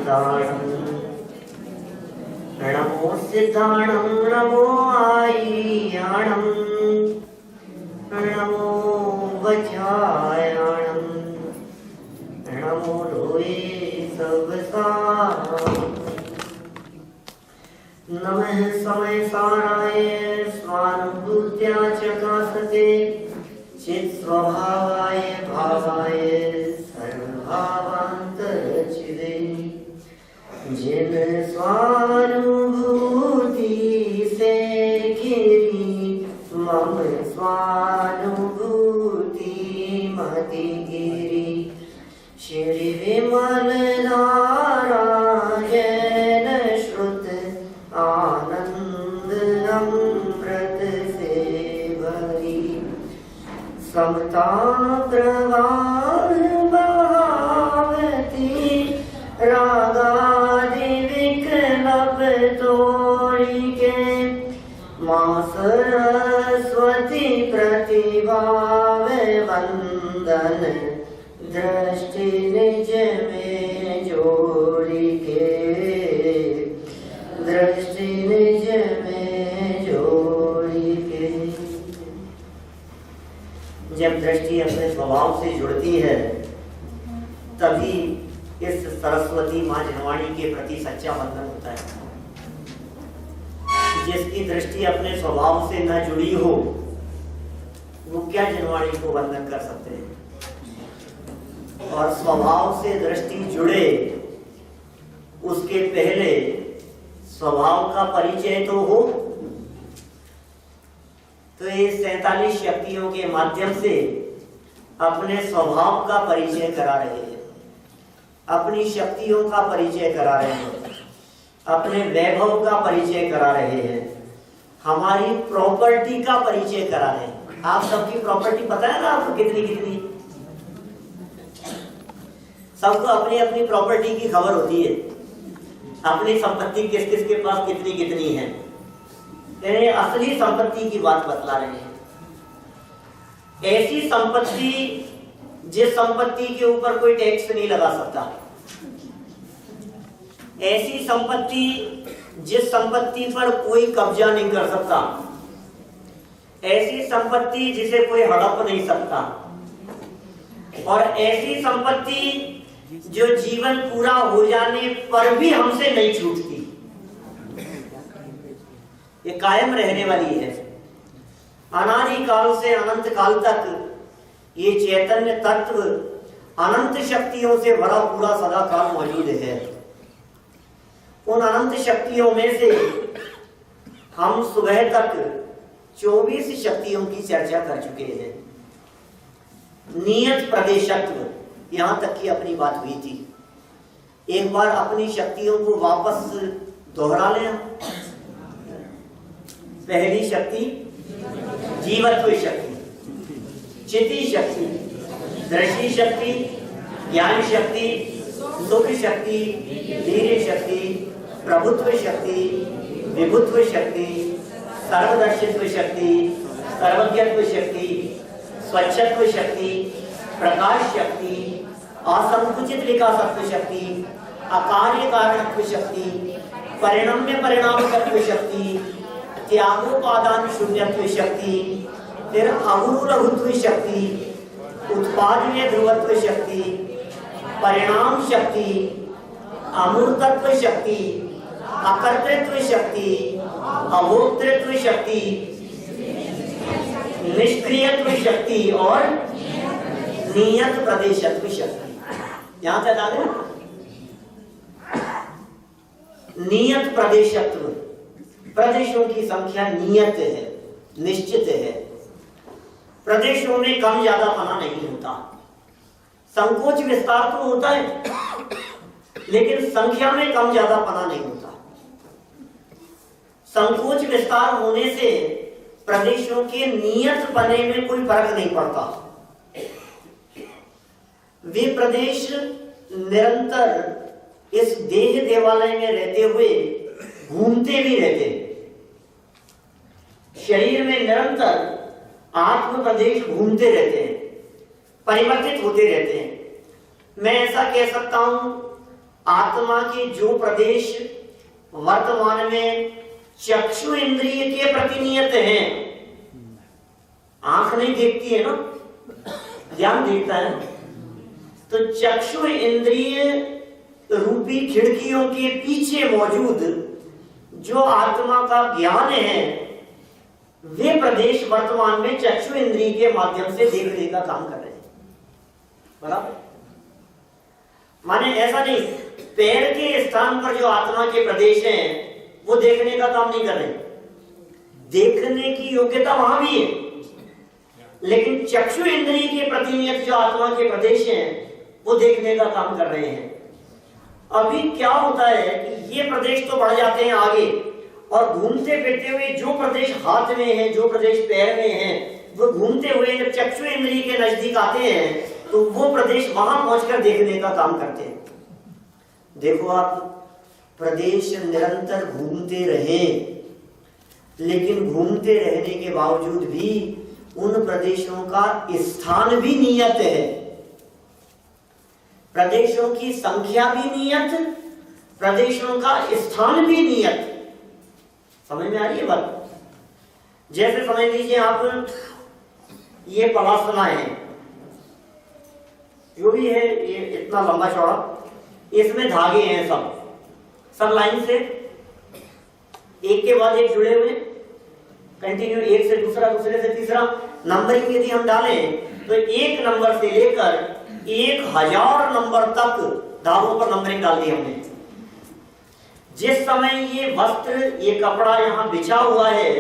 सिद्धाणं नमो सिद्धाणं नमो आय्याणं नमो वज्रायणं नमो लोये सबसा नमः समय साराय स्वानुभूत्या चकासते चित् स्वभावाय भावाय सर्वभावान्तरचिदे जिन स्वानुभूति से घिरी मम स्वानुभूति मति गिरी श्री विमल नारायण श्रुत आनंद अमृत से भरी समता प्रवाह बहावती रागादि विकल्प तोड़ी के मां सरस्वती प्रतिभाव वंदन दृष्टि निज में जोड़ी के दृष्टि निज में जोड़ी के। जब दृष्टि अपने स्वभाव से जुड़ती है तभी इस सरस्वती मां जनवाणी के प्रति सच्चा बंधन होता है। जिसकी दृष्टि अपने स्वभाव से न जुड़ी हो वो क्या जनवाणी को बंधन कर सकते हैं। और स्वभाव से दृष्टि जुड़े उसके पहले स्वभाव का परिचय तो हो। तो ये 47 शक्तियों के माध्यम से अपने स्वभाव का परिचय करा रहे हैं, अपनी शक्तियों का परिचय करा रहे हैं, अपने वैभव का परिचय करा रहे हैं, हमारी प्रॉपर्टी का परिचय करा रहे हैं। आप सबकी प्रॉपर्टी पता है ना आपको कितनी कितनी? सबको अपनी अपनी प्रॉपर्टी की खबर होती है, अपनी संपत्ति किस किस के पास कितनी कितनी है। तेरे असली संपत्ति की बात बतला रहे हैं। ऐसी संपत्ति जिस संपत्ति के ऊपर कोई टैक्स नहीं लगा सकता, ऐसी संपत्ति जिस संपत्ति पर कोई कब्जा नहीं कर सकता, ऐसी संपत्ति जिसे कोई हड़प नहीं सकता, और ऐसी संपत्ति जो जीवन पूरा हो जाने पर भी हमसे नहीं छूटती, ये कायम रहने वाली है। अनादि काल से अनंत काल तक ये चैतन्य तत्व अनंत शक्तियों से भरा पूरा सदा काल मौजूद है। उन अनंत शक्तियों में से हम सुबह तक 24 शक्तियों की चर्चा कर चुके हैं। नियत प्रदेशत्व यहां तक की अपनी बात हुई थी। एक बार अपनी शक्तियों को वापस दोहरा लें। पहली शक्ति जीवत्व शक्ति, चिति शक्ति, दृष्टि शक्ति, ज्ञान शक्ति, सुख शक्ति, वीर्य शक्ति, प्रभुत्व शक्ति, विभुत्व शक्ति, सर्वदर्शित्व शक्ति, सर्वज्ञत्व शक्ति, स्वच्छत्व शक्ति, प्रकाश शक्ति, असंकुचित विकासत्व शक्ति, अकार्य कारणत्व शक्ति, परिणम्य परिणामकत्व शक्ति, त्यागोपादान शून्यत्व शक्ति, फिर अगुरुलघुत्व शक्ति, उत्पादनीय ध्रुवत्व शक्ति, परिणाम शक्ति, अमूर्तत्व शक्ति, अकर्तृत्व शक्ति, अभोक्तृत्व शक्ति, निष्क्रियत्व शक्ति और नियत प्रदेशत्व शक्ति। यहां तक आ गया। नियत प्रदेशत्व, प्रदेशों की संख्या नियत है, निश्चित है। प्रदेशों में कम ज्यादा पना नहीं होता। संकोच विस्तार तो होता है लेकिन संख्या में कम ज्यादा पना नहीं होता। संकोच विस्तार होने से प्रदेशों के नियत पने में कोई फर्क नहीं पड़ता। वे प्रदेश निरंतर इस देह देवालय में रहते हुए घूमते भी रहते, शरीर में निरंतर आत्म प्रदेश घूमते रहते हैं, परिवर्तित होते रहते हैं। मैं ऐसा कह सकता हूं आत्मा के जो प्रदेश वर्तमान में चक्षु इंद्रिय के प्रतिनियत हैं, आंख नहीं देखती है ना, ज्ञान देखता है, तो चक्षु इंद्रिय रूपी खिड़कियों के पीछे मौजूद जो आत्मा का ज्ञान है, वे प्रदेश वर्तमान में चक्षु इंद्रिय के माध्यम से देखने का काम कर रहे हैं। बराबर? माने ऐसा नहीं पैर के स्थान पर जो आत्मा के प्रदेश हैं वो देखने का काम नहीं कर रहे, देखने की योग्यता वहां भी है, लेकिन चक्षु इंद्रिय के प्रतिनियत जो आत्मा के प्रदेश हैं वो देखने का काम कर रहे हैं। अभी क्या होता है कि ये प्रदेश तो बढ़ जाते हैं आगे, और घूमते फिरते हुए जो प्रदेश हाथ में है, जो प्रदेश पैर में है, वो घूमते हुए जब चक्षु इंद्रिय के नजदीक आते हैं तो वो प्रदेश वहां पहुंचकर देखने का काम करते हैं। देखो आप, प्रदेश निरंतर घूमते रहे, लेकिन घूमते रहने के बावजूद भी उन प्रदेशों का स्थान भी नियत है, प्रदेशों की संख्या भी नियत, प्रदेशों का स्थान भी नियत। समझ में आ रही है बात? जैसे समझ लीजिए आप, ये पलासना है, जो भी है ये इतना लंबा चौड़ा, इसमें धागे हैं सब लाइन से एक के बाद एक जुड़े हुए, कंटिन्यू, एक से दूसरा, दूसरे से तीसरा। नंबरिंग यदि हम डालें तो एक नंबर से लेकर 1000 नंबर तक धागों पर नंबरिंग डाल दी हमने। जिस समय ये वस्त्र, ये कपड़ा यहाँ बिछा हुआ है,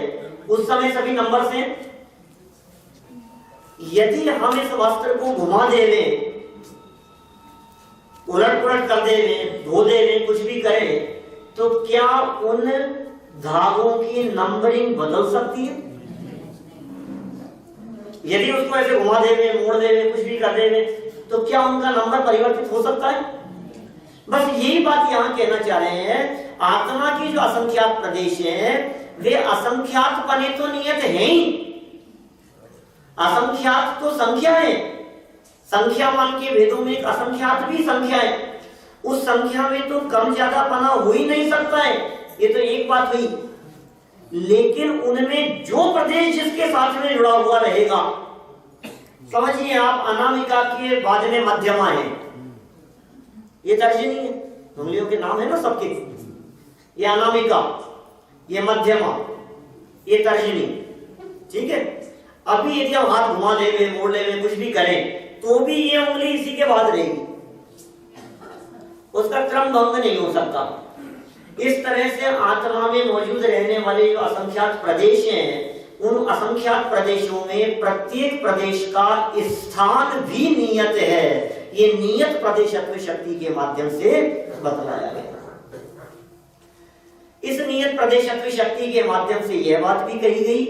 उस समय सभी नंबर से। यदि हम इस वस्त्र को घुमा देवें, उलट पुलट कर देवें, धो देवें, कुछ भी करें, तो क्या उन धागों की नंबरिंग बदल सकती है? यदि उसको ऐसे घुमा देवें, मोड़ देवें, कुछ भी कर देवें, तो क्या उनका नंबर परिवर्तित हो सकता है? बस यही बात यहां कहना चाह रहे हैं, आत्मा की जो असंख्यात प्रदेश है वे असंख्यात पने तो नियत है ही। असंख्यात तो संख्या है, संख्यावान के वेदों में एक असंख्यात भी संख्या है, उस संख्या में तो कम ज्यादा पना हो ही नहीं सकता है, ये तो एक बात हुई। लेकिन उनमें जो प्रदेश जिसके साथ में जुड़ा हुआ रहेगा, समझिए आप, अनामिका के बाद में मध्यमा है, ये तर्जनी है, उंगलियों के नाम है ना सबके, ये अनामिका, ये मध्यमा, ये तर्जनी, ठीक है। अभी यदि हम हाथ घुमा देवे, मोड़ लेवे, कुछ भी करें, तो भी ये उंगली इसी के बाद रहेगी, उसका क्रम भंग नहीं हो सकता। इस तरह से आत्मा में मौजूद रहने वाले जो असंख्यात प्रदेश हैं, उन असंख्यात प्रदेशों में प्रत्येक प्रदेश का स्थान भी नियत है। ये नियत प्रदेशत्व शक्ति के माध्यम से बतलाया गया। इस नियत प्रदेशत्व शक्ति के माध्यम से यह बात भी कही गई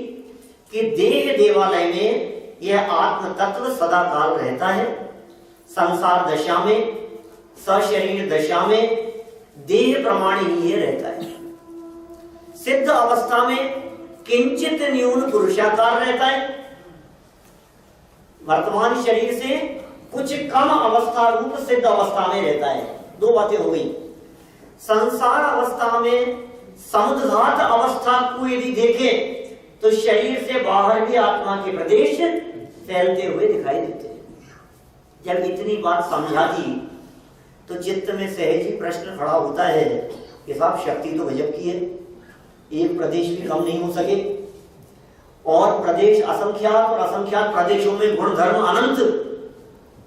कि देह देवालय में यह आत्म तत्व सदा काल रहता है। संसार दशा में, सशरीर दशा में देह प्रमाण ही ये रहता है। सिद्ध अवस्था में किंचित न्यून पुरुषाकार रहता है, वर्तमान शरीर से कुछ कम अवस्था रूप सिद्ध अवस्था में रहता है। दो बातें हो गई। संसार अवस्था में समुद्घात अवस्था को यदि देखें तो शरीर से बाहर भी आत्मा के प्रदेश फैलते हुए दिखाई देते हैं। जब इतनी बात समझा दी तो चित्त में सहज ही प्रश्न खड़ा होता है कि साहब शक्ति तो गजब की है, एक प्रदेश भी कम नहीं हो सके, और प्रदेश असंख्यात और असंख्यात प्रदेशों में गुण धर्म अनंत,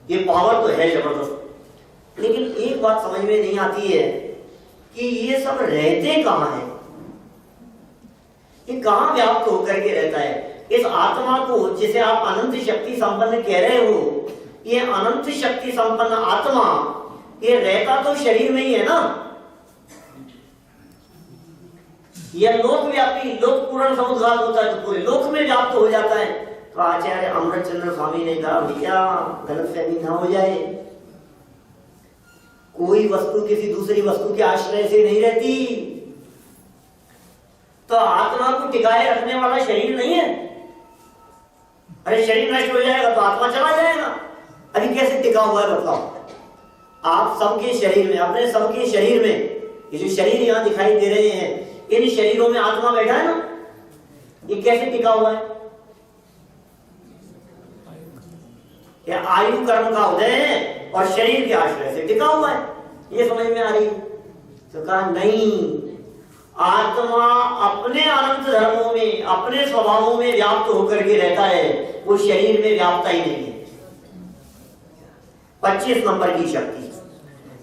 ये पावर तो है जबरदस्त। लेकिन एक बात समझ में नहीं आती है कि ये सब रहते कहां हैं, ये कहां व्याप्त होकर के रहता है। इस आत्मा को जिसे आप अनंत शक्ति संपन्न कह रहे हो, ये अनंत शक्ति संपन्न आत्मा ये रहता तो शरीर में ही है ना। यह लोकव्यापी, लोक पूर्ण समुद्घात होता है तो पूरे लोक में व्याप्त हो जाता है। तो आचार्य अमृतचंद्र स्वामी ने कहा, भैया गलतफहमी ना हो जाए, कोई वस्तु किसी दूसरी वस्तु के आश्रय से नहीं रहती। तो आत्मा को टिकाए रखने वाला शरीर नहीं है। अरे शरीर नष्ट हो जाएगा तो आत्मा चला जाएगा, अभी कैसे टिका हुआ है बताओ। आप सबके शरीर में, अपने सबके शरीर में, ये जो शरीर यहाँ दिखाई दे रहे हैं, इन शरीरों में आत्मा बैठा है ना, ये कैसे टिका हुआ है? या आयु कर्म का उदय है और शरीर के आश्रय से टिका हुआ है, ये समझ में आ रही है? तो कहा नहीं, आत्मा अपने अनंत धर्मों में, अपने स्वभावों में व्याप्त होकर के रहता है, वो शरीर में व्याप्त ही नहीं है। 25 नंबर की शक्ति,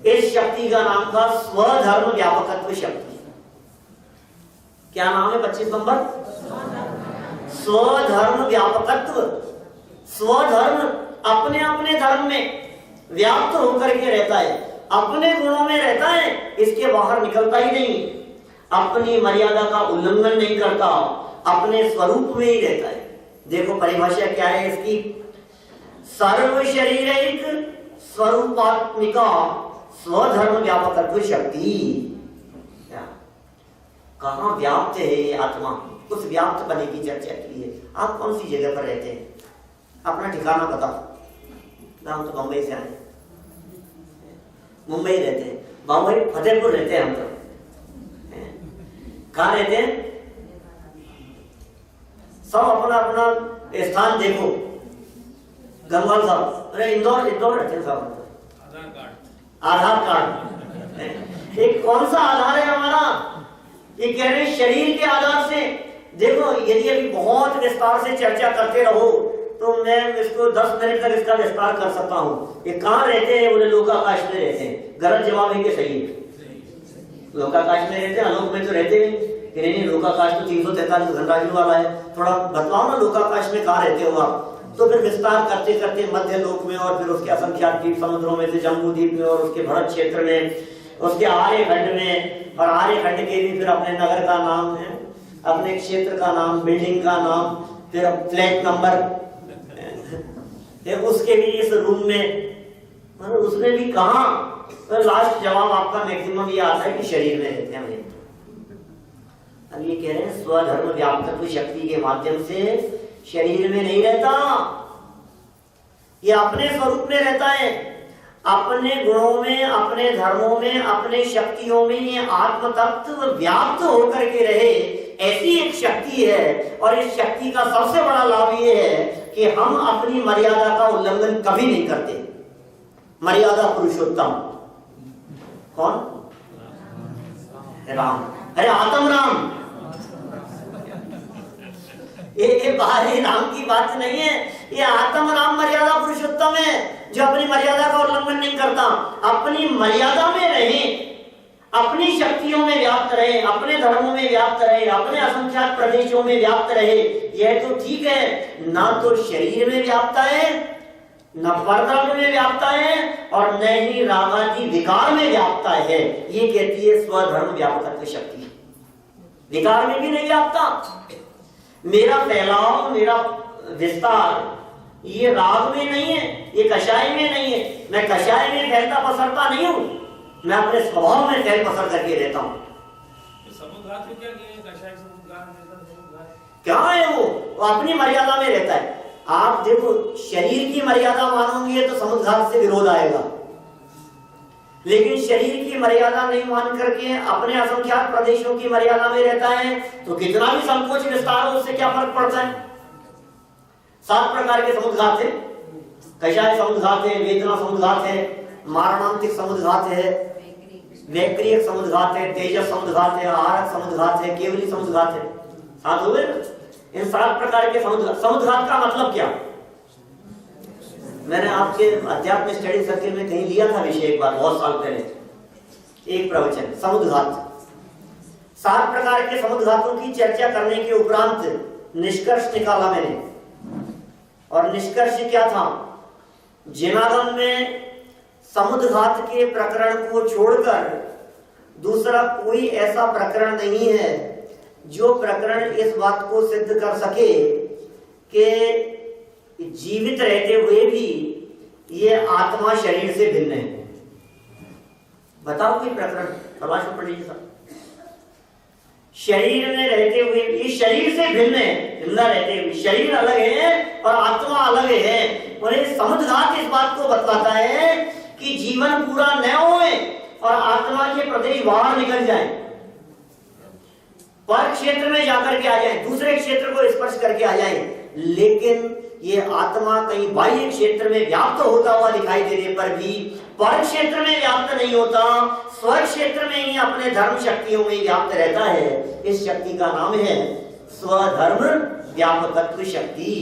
इस शक्ति का नाम था स्वधर्म व्यापकत्व शक्ति। क्या नाम है 25 नंबर? स्वधर्म व्यापकत्व। स्वधर्म, अपने अपने धर्म में व्याप्त होकर के रहता है, अपने गुणों में रहता है, इसके बाहर निकलता ही नहीं, अपनी मर्यादा का उल्लंघन नहीं करता, अपने स्वरूप में ही रहता है। देखो परिभाषा क्या है इसकी, सर्व शरीरैक स्वरूपात्मिका स्वधर्म व्यापकत्व शक्ति। कहां व्याप्त है ये आत्मा, उस व्याप्त बने की चर्चा की है। आप कौन सी जगह पर रहते हैं, अपना ठिकाना बताओ। हम तो बंबई से आए, मुंबई रहते हैं, बंबई फतेहपुर रहते हैं हम तो। कहाँ रहते हैं? सब अपना अपना स्थान देखो। गंगवाल साहब, अरे इंदौर, इंदौर रहते हैं साहब। आधार कार्ड, ये कौन सा आधार है हमारा? ये कह रहे शरीर के आधार से। देखो यदि अभी बहुत विस्तार से चर्चा करते रहो तो मैं इसको 10 मिनट तक इसका विस्तार कर सकता हूँ। ये कहाँ रहते हैं? बोले लोकाकाश में रहते हैं। गलत जवाब है कि सही है? लोकाकाश में रहते हैं, आलोक में तो रहते हैं कि नहीं? लोकाकाश तो 343 घनराशि वाला है। थोड़ा बतलाओ ना, लोकाकाश में कहाँ रहते हो आप? तो फिर विस्तार करते करते मध्य लोक में, और फिर उसके असंख्यात द्वीप समुद्रों में से जम्बू द्वीप में, और उसके भरत क्षेत्र में, उसके आर्यखंड में, और आर्यखंड के भी फिर अपने नगर का नाम है, अपने क्षेत्र का नाम, बिल्डिंग का नाम, फिर फ्लैट नंबर, उसके भी इस रूम में, उसमें भी कहा। तो लास्ट जवाब आपका मैक्सिमम ये आता है कि शरीर में रहते हैं। अब ये कह रहे हैं स्वधर्म व्यापकत्व शक्ति के माध्यम से शरीर में नहीं रहता, ये अपने स्वरूप में रहता है, अपने गुणों में, अपने धर्मों में, अपने शक्तियों में ये आत्म तत्व व्याप्त होकर के रहे, ऐसी एक शक्ति है। और इस शक्ति का सबसे बड़ा लाभ ये है कि हम अपनी मर्यादा का उल्लंघन कभी नहीं करते। मर्यादा पुरुषोत्तम कौन? राम। अरे आत्म राम, ये बाहरी राम की बात नहीं है, ये आत्म राम मर्यादा पुरुषोत्तम है, जो अपनी मर्यादा का उल्लंघन नहीं करता, अपनी मर्यादा में रहे, अपनी शक्तियों में व्याप्त रहे, अपने धर्मों में व्याप्त रहे, अपने असंख्यात प्रदेशों में व्याप्त रहे। यह तो ठीक है, ना तो शरीर में व्याप्त है, न परधर्म में व्याप्त है, और न ही रागादि विकार में व्याप्त है। ये कहती है स्वधर्म व्यापकत्व शक्ति। विकार में भी नहीं व्याप्ता। मेरा फैलाव, मेरा विस्तार ये राग में नहीं है, ये कषाय में नहीं है। मैं कषाय में फैलता पसरता नहीं हूं, मैं अपने स्वभाव में फैल पसर करके रहता हूं। क्या है वो अपनी मर्यादा में रहता है। आप देखो, शरीर की मर्यादा मानोगे तो समुद्घात से विरोध आएगा, लेकिन शरीर की मर्यादा नहीं मान करके अपने असंख्यात प्रदेशों की मर्यादा में रहता है तो कितना भी संकोच विस्तार हो, उससे क्या फर्क पड़ता है? 7 प्रकार के समुद्घात है। कषाय समुद्घात है, वेदना समुद्घात है, मारणांतिक समुद्घात है, वैक्रियक समुद्घात है, तेजस समुद्घात है, आहारक समुद्घात है, केवली समुद्घात है। 7 हुए। इन 7 प्रकार के समुद्घात। समुद्घात का मतलब क्या? मैंने आपके अध्यात्म स्टडी सर्किल में कहीं लिया था विषय एक बार, बहुत साल पहले, एक प्रवचन समुद्घात। 7 प्रकार के समुद्घातों की चर्चा करने के उपरांत निष्कर्ष निकाला मैंने, और निष्कर्ष क्या था? जिनागम में समुद्घात के प्रकरण को छोड़कर दूसरा कोई ऐसा प्रकरण नहीं है जो प्रकरण इस बात को सिद्ध कर सके कि जीवित रहते हुए भी ये आत्मा शरीर से भिन्न है। बताओ कोई प्रकरण, तलाश पढ़ लीजिए साहब। शरीर में रहते हुए ये शरीर से भिन्न है, जिंदा रहते हुए शरीर अलग है और आत्मा अलग है। और ये समुद्घात इस बात को बतलाता है कि जीवन पूरा न होए और आत्मा के प्रदेश बाहर निकल जाए, पर क्षेत्र में जाकर के आ जाए, दूसरे क्षेत्र को स्पर्श करके आ जाए, लेकिन ये आत्मा कहीं बाह्य क्षेत्र में व्याप्त होता हुआ दिखाई देने पर भी पर क्षेत्र में व्याप्त नहीं होता, स्व क्षेत्र में ही अपने धर्म शक्तियों में व्याप्त रहता है। इस शक्ति का नाम है स्वधर्म व्यापकत्व शक्ति।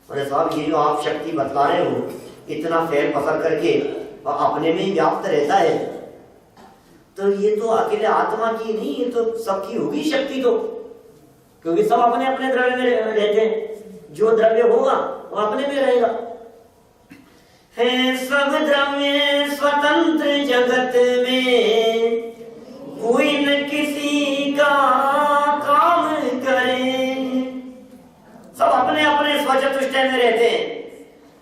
बोले साहब ये जो आप शक्ति बतला रहे हो इतना फैल पसर करके और अपने में ही व्याप्त रहता है, तो ये तो अकेले आत्मा की नहीं, ये तो सबकी होगी शक्ति, तो क्योंकि सब अपने अपने द्रव्य में रहते हैं, जो द्रव्य होगा वो अपने में रहेगा। है सब द्रव्य स्वतंत्र जगत में, कोई न किसी का काम करे। सब अपने अपने स्वचतुष्टय में रहते हैं,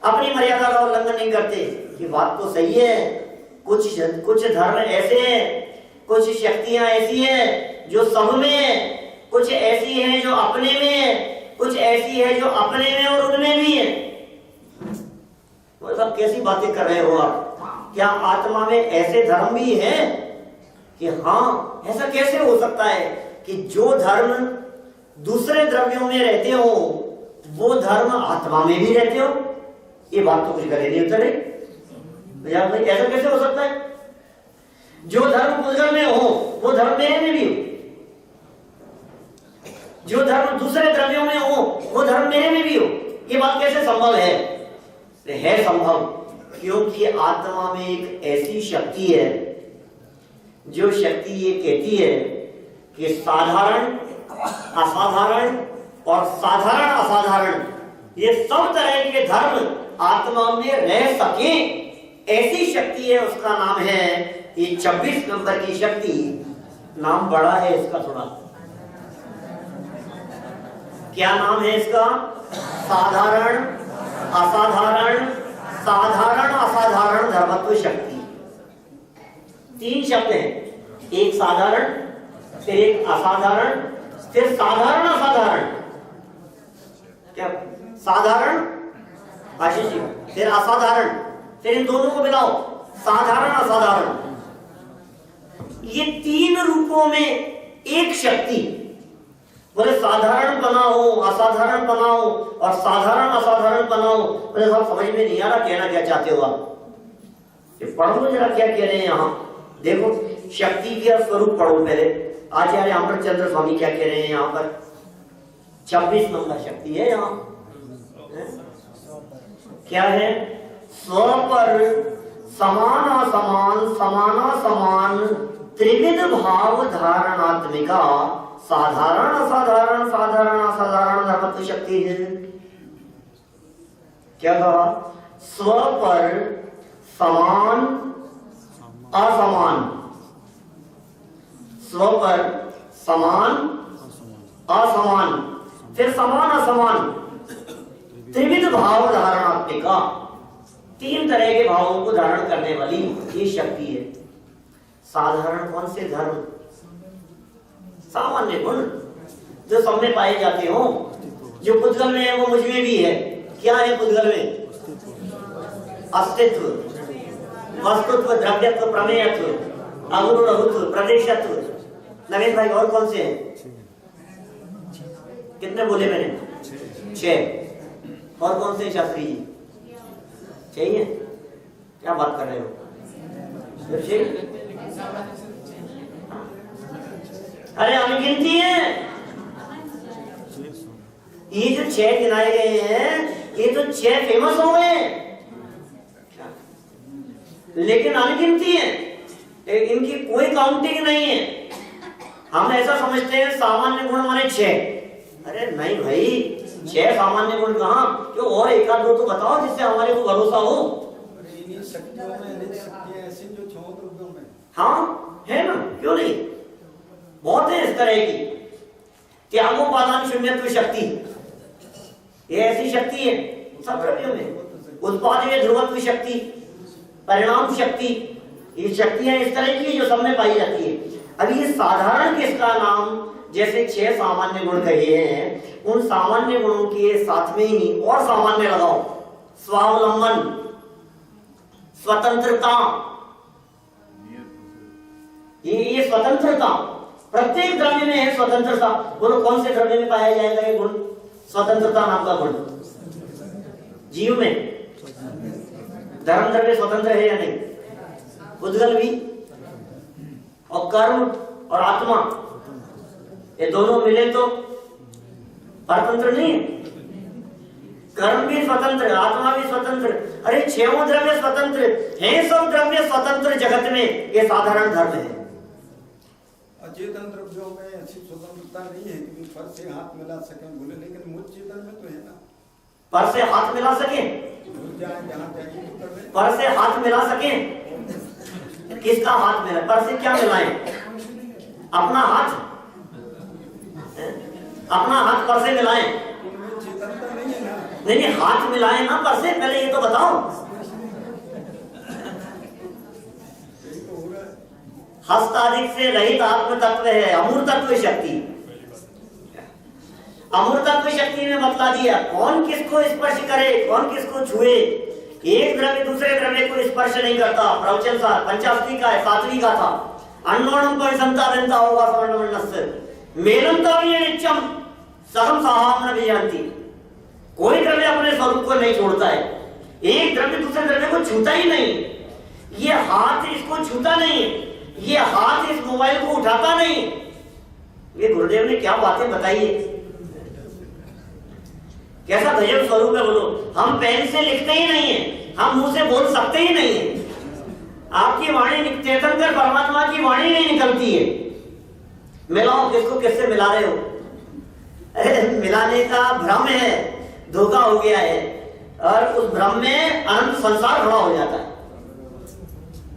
अपनी मर्यादा का उल्लंघन नहीं करते। ये बात तो सही है। कुछ धर्म ऐसे हैं, कुछ शक्तियां ऐसी हैं जो सब में है, कुछ ऐसी हैं जो अपने में है, कुछ ऐसी है जो अपने में और उनमें भी है। मतलब कैसी बातें कर रहे हो आप? क्या आत्मा में ऐसे धर्म भी हैं कि हाँ, ऐसा कैसे हो सकता है कि जो धर्म दूसरे द्रव्यों में रहते हो वो धर्म आत्मा में भी रहते हो? ये बात तो कुछ गले नहीं उतरे। ऐसा कैसे हो सकता है? जो धर्म पुद्गल में हो वो धर्म मेरे में भी हो, जो धर्म दूसरे द्रव्यों में हो वो धर्म मेरे में भी हो। ये बात कैसे संभव है? है संभव, क्योंकि आत्मा में एक ऐसी शक्ति है जो शक्ति ये कहती है कि साधारण, असाधारण और साधारण असाधारण ये सब तरह के धर्म आत्मा में रह सके, ऐसी शक्ति है। उसका नाम है, ये 26 नंबर की शक्ति, नाम बड़ा है इसका थोड़ा। क्या नाम है इसका? साधारण असाधारण, साधारण असाधारण धर्मत्व शक्ति। 3 शब्द हैं, एक साधारण, फिर एक असाधारण, फिर साधारण असाधारण। क्या? साधारण आशीष जी, फिर असाधारण, फिर इन दोनों को मिलाओ, साधारण असाधारण। ये 3 रूपों में एक शक्ति। बोले साधारण बनाओ, असाधारण बनाओ और साधारण असाधारण बनाओ। बोले सब समझ में नहीं आ रहा, कहना क्या चाहते हो आप? ये पढ़ो जरा क्या कह रहे हैं यहाँ। देखो शक्ति का स्वरूप पढ़ो पहले। आचार्य अमरचंद्र स्वामी क्या कह रहे हैं यहाँ पर? 26 नंबर शक्ति है यहाँ। क्या है? स्व पर समान असमान, समाना समान त्रिविध भाव धारणात्मिका साधारण असाधारण, साधारण असाधारण धर्मत्व शक्ति है। क्या कहा? स्व पर समान असमान, स्व पर समान असमान, फिर समान असमान, त्रिविध भाव धारणात्मिका, 3 तरह के भावों को धारण करने वाली ये शक्ति है। साधारण कौन से धर्म? सामान्य गुण जो सब में पाए जाते हो, जो पुद्गल में है वो मुझ में भी है। क्या है पुद्गल में? अस्तित्व, वस्तुत्व, द्रव्यत्व, प्रमेयत्व, अगुरुत्व, प्रदेशत्व। नवीन भाई और कौन से हैं? कितने बोले मैंने? 6। और कौन से शास्त्री जी? चाहिए? क्या बात कर रहे हो? अरे अनगिनती है। ये जो 6 गिनाए गए हैं ये तो 6 फेमस हो गए, लेकिन अनगिनती है, इनकी कोई काउंटिंग नहीं है। हम ऐसा समझते हैं सामान्य गुण माने 6। अरे नहीं भाई, 6 सामान्य गुण कहाँ? क्यों और 1-2 तो बताओ जिससे हमारे को भरोसा हो। हाँ है ना, क्यों नहीं? बहुत है इस तरह की। त्यागोपादान शून्यत्व शक्ति, ये ऐसी शक्ति है सब द्रव्यों में। उत्पादन ध्रुवत्व शक्ति, परिणाम शक्ति, ये शक्तियां इस तरह की जो सब में पाई जाती है। अभी ये साधारण किसका नाम? जैसे 6 सामान्य गुण कहे हैं, उन सामान्य गुणों के साथ में ही और सामान्य लगाओ। स्वावलंबन, स्वतंत्रता, ये स्वतंत्रता प्रत्येक द्रव्य में है। स्वतंत्रता, बोलो कौन से द्रव्य में पाया जाएगा ये गुण? स्वतंत्रता नाम का गुण जीव में। धर्म द्रव्य स्वतंत्र है या नहीं? उद्गल भी और कर्म और आत्मा, ये दोनों मिले तो परतंत्र नहीं है। कर्म भी स्वतंत्र, आत्मा भी स्वतंत्र। अरे छहों द्रव्य स्वतंत्र हैं, सब द्रव्य स्वतंत्र जगत में, ये साधारण धर्म है। अचेतन द्रव्यों में ऐसी स्वतंत्रता नहीं है कि पर से हाथ मिला सके बोले, लेकिन मूल चेतन में तो है ना। पर से हाथ मिला सके, पर से हाथ मिला सके, किसका हाथ मिला? पर से क्या मिलाएं? अपना हाथ, अपना हाथ पर से मिलाएं? नहीं, हाथ मिलाएं ना पर से, पहले ये तो बताओ। हस्तादिक से रहित आत्म तत्व है अमूर्तत्व शक्ति। अमूर्तत्व शक्ति में बतला दिया कौन किसको स्पर्श करे, कौन किसको छुए। एक द्रव्य दूसरे द्रव्य को स्पर्श नहीं करता। प्रवचन सार पंचास्त्री का है, सातवीं का था। अन्नोणम परिसंता बनता होगा स्वर्णमण्डस्य मेलंता भी नित्यम सहम सहामन विजयंती। कोई द्रव्य अपने स्वरूप को नहीं छोड़ता है। एक द्रव्य दूसरे द्रव्य को छूता ही नहीं। ये हाथ इसको छूता नहीं, ये हाथ इस मोबाइल को उठाता नहीं। ये गुरुदेव ने क्या बातें बताई है, कैसा गजब स्वरूप है। बोलो हम पेन से लिखते ही नहीं है, हम मुंह से बोल सकते ही नहीं है। आपकी वाणी चेतन कर परमात्मा की वाणी नहीं निकलती है। मिलाओ, किसको किससे मिला रहे हो? अरे मिलाने का भ्रम है, धोखा हो गया है, और उस भ्रम में अनंत संसार खड़ा हो जाता है।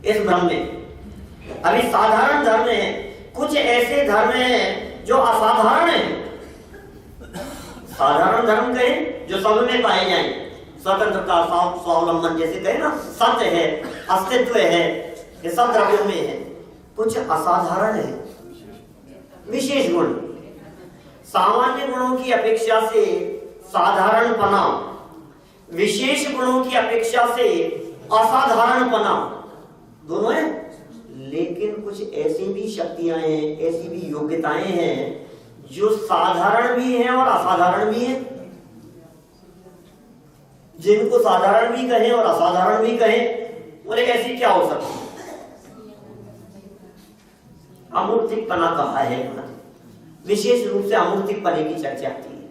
इस भ्रम में अभी साधारण धर्म है, कुछ ऐसे धर्म हैं जो असाधारण है। साधारण धर्म कहें जो सब में पाए जाएं, स्वतंत्रता, स्वावलंबन जैसे कहे ना, सत्य है, अस्तित्व है, ये सब द्रव्यों में है। कुछ असाधारण है, विशेष गुण। सामान्य गुणों की अपेक्षा से साधारणपना, विशेष गुणों की अपेक्षा से असाधारणपना दोनों है। लेकिन कुछ ऐसी भी शक्तियां हैं, ऐसी भी योग्यताएं हैं जो साधारण भी हैं और असाधारण भी हैं। जिनको साधारण भी कहें और असाधारण भी कहें, बोले ऐसी क्या हो सकती है? अमूर्तिकपना कहा है, विशेष रूप से अमूर्तिकपने की चर्चा आती है।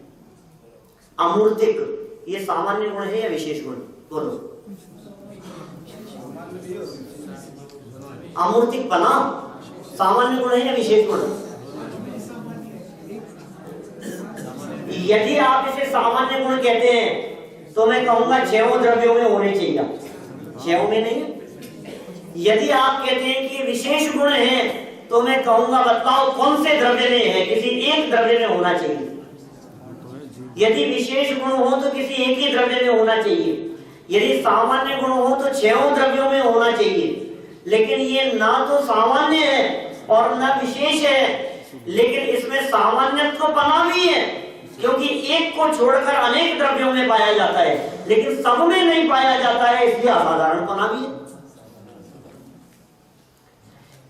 अमूर्तिक ये सामान्य गुण है या विशेष गुण? बोलो। अमूर्तिकपना सामान्य गुण है या विशेष गुण? यदि आप इसे सामान्य गुण कहते हैं तो मैं कहूंगा छहों द्रव्यों में होने चाहिए, छहों में नहीं। यदि आप कहते हैं कि विशेष गुण है तो मैं कहूंगा बताओ कौन से द्रव्य में है? किसी एक द्रव्य में होना चाहिए। यदि विशेष गुण हो तो किसी एक ही द्रव्य में होना चाहिए। यदि सामान्य गुण हो तो छहों द्रव्यों में होना चाहिए। लेकिन ये ना तो सामान्य है और ना विशेष है, लेकिन इसमें सामान्यत्वपना भी है, क्योंकि एक को छोड़कर अनेक द्रव्यों में पाया जाता है, लेकिन सब में नहीं पाया जाता है, इसलिए असाधारणपना भी है।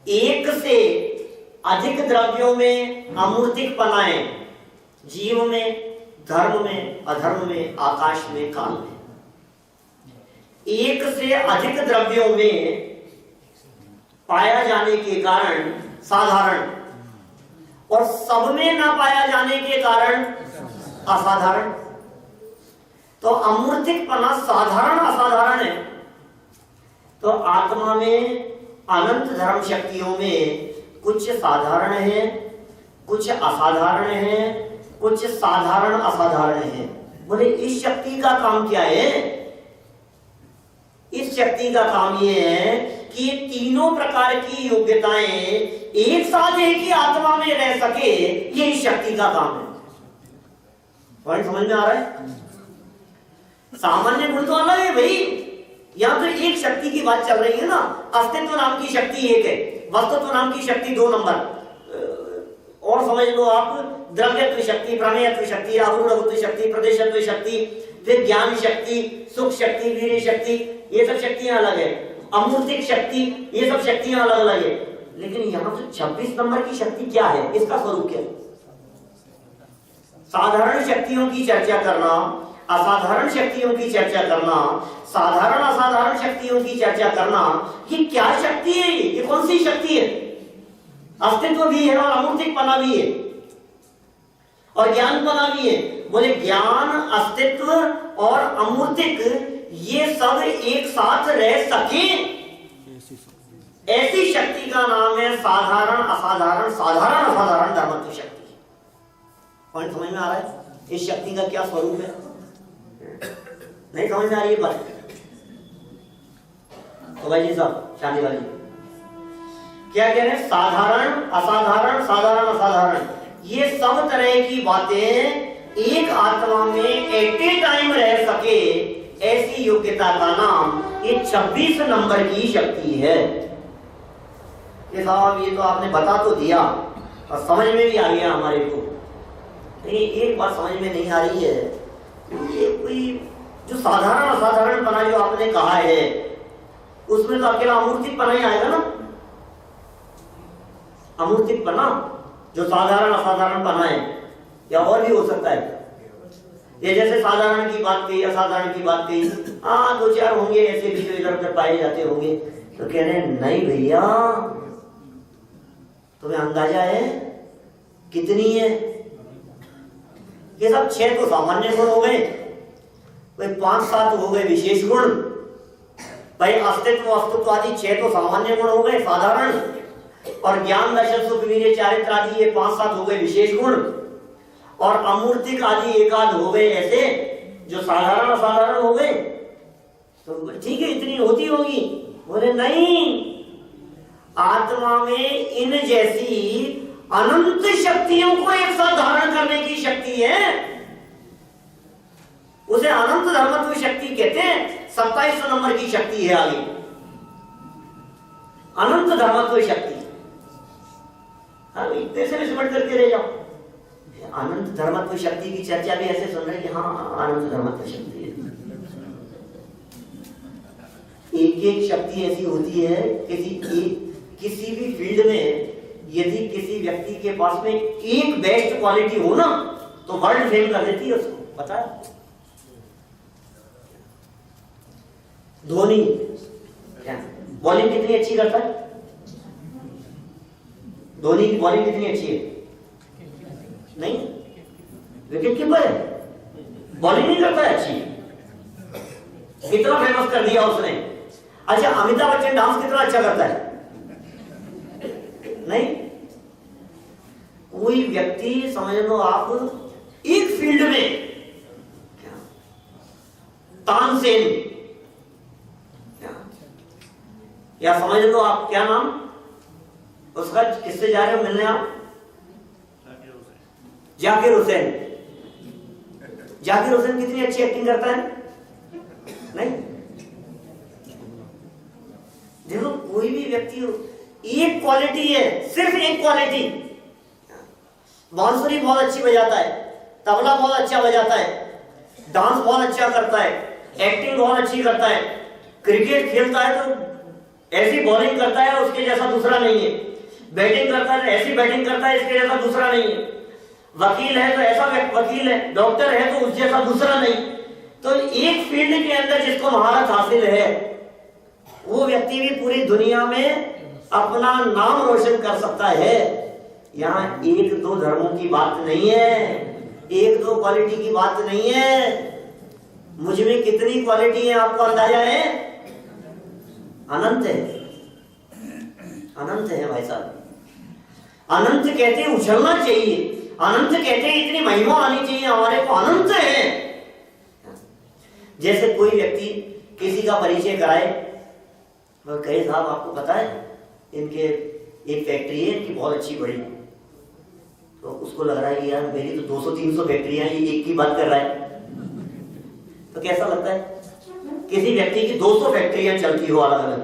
एक से अधिक द्रव्यों में अमूर्तिकपना है, जीव में, धर्म में, अधर्म में, आकाश में, काल में। एक से अधिक द्रव्यों में पाया जाने के कारण साधारण, और सब में ना पाया जाने के कारण असाधारण। तो अमूर्तिकपना साधारण असाधारण है। तो आत्मा में अनंत धर्म शक्तियों में कुछ साधारण है, कुछ असाधारण है, कुछ साधारण असाधारण है। बोले इस शक्ति का काम क्या है? इस शक्ति का काम यह है कि तीनों प्रकार की योग्यताएं एक साथ एक ही आत्मा में रह सके, ये इस शक्ति का काम है। पॉइंट समझ में आ रहा है? सामान्य गुण तो अलग है भाई, यहां तो एक शक्ति की बात चल रही है ना। अस्तित्व नाम की शक्ति एक है, वस्तुत्व नाम की शक्ति 2 नंबर। और समझ लो आप, द्रव्यत्व शक्ति, प्रमेयत्व शक्ति, आरूढ़त्व शक्ति, प्रदेशत्व शक्ति, फिर ज्ञान शक्ति, सुख शक्ति, वीर्य शक्ति, ये सब शक्तियां अलग है। अमूर्तिक शक्ति, ये सब शक्तियां अलग अलग है, लेकिन यहां तो 26 नंबर की शक्ति क्या है, इसका स्वरूप क्या है? साधारण शक्तियों की चर्चा करना, असाधारण शक्तियों की चर्चा करना, साधारण असाधारण शक्तियों की चर्चा करना, ये क्या शक्ति है? ये कौन सी शक्ति है? अस्तित्व भी है और अमूर्तिकपना भी है और ज्ञानपना भी है। बोले ज्ञान, अस्तित्व और अमूर्तिक ये सब एक साथ रह सके, ऐसी शक्ति का नाम है साधारण असाधारण, साधारण असाधारण धर्मत्व शक्ति। पॉइंट समझ में आ रहा है? इस शक्ति का क्या स्वरूप है? नहीं समझ में आ रही है बात? तो भाई जी साहब, शादी वाली क्या कह रहे हैं? साधारण असाधारण, साधारण असाधारण, ये सब तरह की बातें एक आत्मा में एट ए टाइम रह सके, ऐसी योग्यता का नाम ये 26 नंबर की शक्ति है। ये साहब, ये तो आपने बता तो दिया और समझ में भी आ गया हमारे को, लेकिन एक बात समझ में नहीं आ रही है, ये कोई जो साधारण असाधारण पना जो आपने कहा है, उसमें तो अकेला अमूर्तिक पना ही आएगा ना? अमूर्तिक पना जो साधारण असाधारण पना है, या और भी हो सकता है? ये जैसे साधारण की बात कही, असाधारण की बात कही, हाँ 2-4 होंगे ऐसे भी जो इधर उधर पाए जाते होंगे, तो कह रहे हैं नहीं भैया, तुम्हें अंदाजा है कितनी है? ये सब 6 तो सामान्य गुण हो गए, भाई 5-7 हो गए विशेष गुण, भाई अस्तित्व अस्तित्व आदि 6 तो सामान्य गुण हो गए साधारण, और ज्ञान दर्शन सुख वीर्य चारित्र आदि ये 5-7 हो गए विशेष गुण, और अमूर्तिक आदि 1-8 हो गए ऐसे जो साधारण असाधारण हो गए। तो ठीक है, इतनी होती होगी। बोले नहीं, आत्मा में इन जैसी अनंत शक्तियों को एक साथ धारण करने की शक्ति है, उसे अनंत धर्मत्व शक्ति कहते हैं। 27 नंबर की शक्ति है आगे, अनंत धर्मत्व शक्ति। इतने से सिमट करके रह जाओ, अनंत धर्मत्व शक्ति की चर्चा भी ऐसे सुन रहे कि हाँ अनंत धर्मत्व शक्ति है। एक एक शक्ति ऐसी होती है, किसी भी फील्ड में यदि किसी व्यक्ति के पास में एक बेस्ट क्वालिटी हो ना, तो वर्ल्ड फेम कर देती है उसको, पता है? धोनी क्या बॉलिंग कितनी अच्छी करता है? धोनी की बॉलिंग कितनी अच्छी है? नहीं, विकेट कीपर है, बॉलिंग नहीं करता है अच्छी, कितना फेमस कर दिया उसने। अच्छा, अमिताभ बच्चन डांस कितना अच्छा करता है? नहीं। कोई व्यक्ति समझ लो आप एक फील्ड में, तानसेन, या समझ लो आप क्या नाम उसका, किससे जा रहे हो मिलने आप? जाकिर हुसैन। जाकिर हुसैन कितनी अच्छी एक्टिंग करता है? नहीं। देखो, कोई भी व्यक्ति एक क्वालिटी है, सिर्फ एक क्वालिटी। बांसुरी बहुत अच्छी बजाता है, तबला बहुत अच्छा बजाता है, डांस बहुत अच्छा करता है, एक्टिंग बहुत अच्छी करता है, क्रिकेट खेलता है तो ऐसी बॉलिंग करता है उसके जैसा दूसरा नहीं है, बैटिंग करता है ऐसी बैटिंग करता है इसके जैसा दूसरा नहीं है, वकील है तो ऐसा वकील है, डॉक्टर है तो उस जैसा दूसरा नहीं। तो एक फील्ड के अंदर जिसको महारत हासिल है, वो व्यक्ति भी पूरी दुनिया में अपना नाम रोशन कर सकता है। यहाँ 1-2 धर्मों की बात नहीं है, 1-2 क्वालिटी की बात नहीं है। मुझ में कितनी क्वालिटी है आपको अंदाजा है? अनंत है, अनंत है भाई साहब। अनंत कहते उछलना चाहिए, अनंत कहते इतनी महिमा आनी चाहिए हमारे को, अनंत है। जैसे कोई व्यक्ति किसी का परिचय कराए और कहे साहब आपको पता है इनके एक फैक्ट्री है, इनकी बहुत अच्छी बड़ी, तो उसको लग रहा है कि यार मेरी तो 200-300 फैक्ट्रियां, ये एक की बात कर रहा है, तो कैसा लगता है? किसी व्यक्ति की 200 फैक्ट्रियां चलती हो अलग अलग,